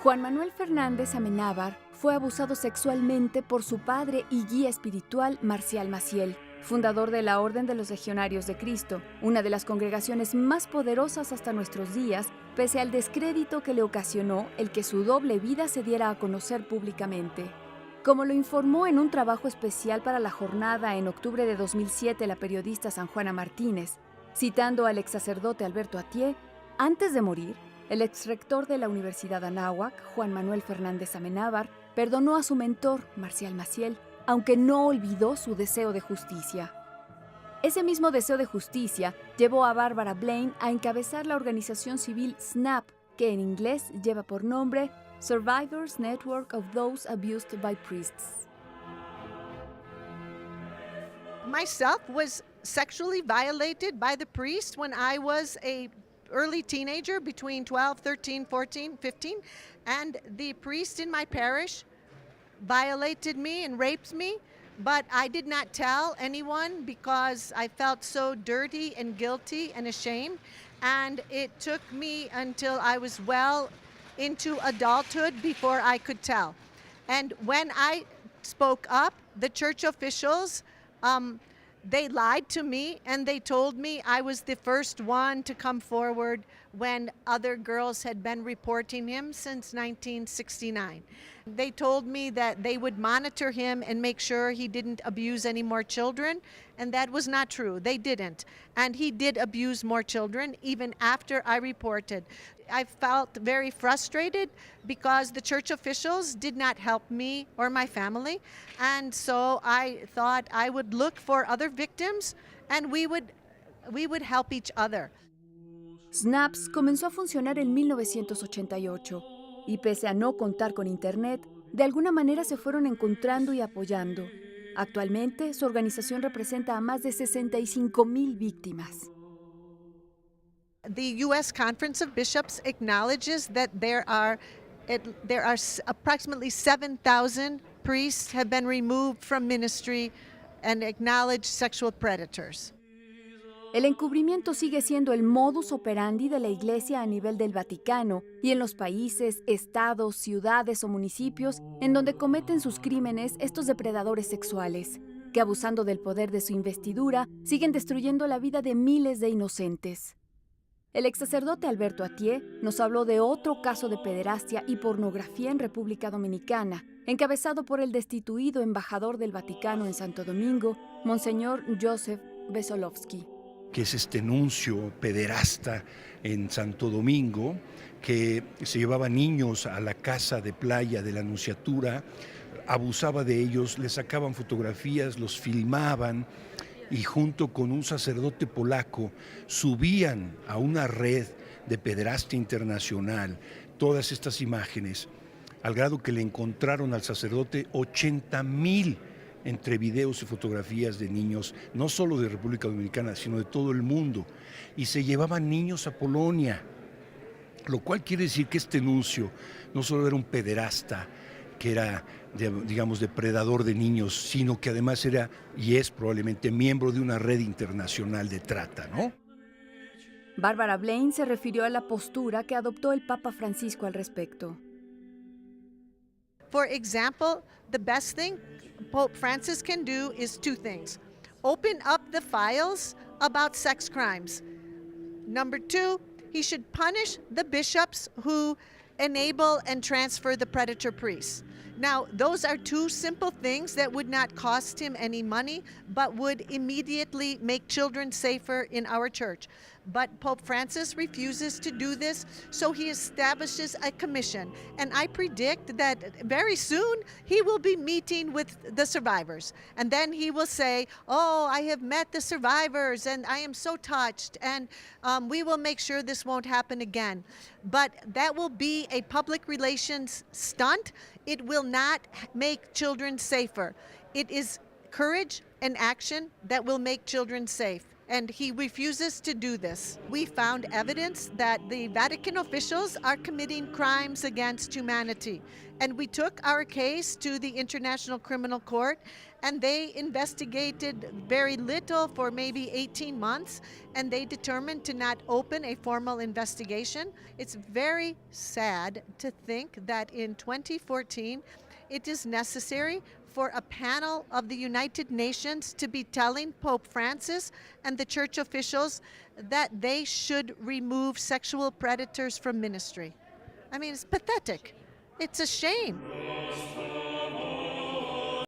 Juan Manuel Fernández Amenábar fue abusado sexualmente por su padre y guía espiritual Marcial Maciel, fundador de la Orden de los Legionarios de Cristo, una de las congregaciones más poderosas hasta nuestros días, pese al descrédito que le ocasionó el que su doble vida se diera a conocer públicamente. Como lo informó en un trabajo especial para la jornada en octubre de 2007 la periodista San Juana Martínez, citando al exsacerdote Alberto Athié, antes de morir, el exrector de la Universidad Anáhuac, Juan Manuel Fernández Amenábar, perdonó a su mentor, Marcial Maciel, aunque no olvidó su deseo de justicia. Ese mismo deseo de justicia llevó a Bárbara Blaine a encabezar la organización civil SNAP, que en inglés lleva por nombre Survivors Network of Those Abused by Priests. Myself was sexually violated by the priest when I was a early teenager, between 12, 13, 14, 15, and the priest in my parish violated me and raped me, but I did not tell anyone because I felt so dirty and guilty and ashamed, and it took me until I was well into adulthood before I could tell. And when I spoke up, the church officials, they lied to me and they told me I was the first one to come forward when other girls had been reporting him since 1969. They told me that they would monitor him and make sure he didn't abuse any more children, and that was not true. They didn't. And he did abuse more children even after I reported. I felt very frustrated because the church officials did not help me or my family, and so I thought I would look for other victims and we would help each other. SNAPS comenzó a funcionar en 1988 y pese a no contar con Internet, de alguna manera se fueron encontrando y apoyando. Actualmente, su organización representa a más de 65,000 víctimas. The U.S. Conference of Bishops acknowledges that there are approximately 7,000 priests have been removed from ministry and acknowledged sexual predators. El encubrimiento sigue siendo el modus operandi de la Iglesia a nivel del Vaticano y en los países, estados, ciudades o municipios en donde cometen sus crímenes estos depredadores sexuales, que abusando del poder de su investidura siguen destruyendo la vida de miles de inocentes. El exsacerdote Alberto Athié nos habló de otro caso de pederastia y pornografía en República Dominicana, encabezado por el destituido embajador del Vaticano en Santo Domingo, Monseñor Joseph Vesolovsky. Que es este nuncio pederasta en Santo Domingo, que se llevaba niños a la casa de playa de la nunciatura, abusaba de ellos, les sacaban fotografías, los filmaban y junto con un sacerdote polaco subían a una red de pederastia internacional todas estas imágenes, al grado que le encontraron al sacerdote 80,000 entre videos y fotografías de niños, no solo de República Dominicana, sino de todo el mundo, y se llevaban niños a Polonia, lo cual quiere decir que este nuncio no solo era un pederasta, que era, digamos, depredador de niños, sino que además era, y es probablemente, miembro de una red internacional de trata, ¿no? Bárbara Blaine se refirió a la postura que adoptó el Papa Francisco al respecto. For example, the best thing Pope Francis can do is two things. Open up the files about sex crimes. Number two, he should punish the bishops who enable and transfer the predator priests. Now, those are two simple things that would not cost him any money, but would immediately make children safer in our church. But Pope Francis refuses to do this, so he establishes a commission. And I predict that very soon he will be meeting with the survivors. And then he will say, oh, I have met the survivors and I am so touched, and we will make sure this won't happen again. But that will be a public relations stunt. It will not make children safer. It is courage and action that will make children safe. And he refuses to do this. We found evidence that the Vatican officials are committing crimes against humanity. And we took our case to the International Criminal Court, and they investigated very little for maybe 18 months, and they determined to not open a formal investigation. It's very sad to think that in 2014, it is necessary for a panel of the United Nations to be telling Pope Francis and the church officials that they should remove sexual predators from ministry. I mean, it's pathetic. It's a shame.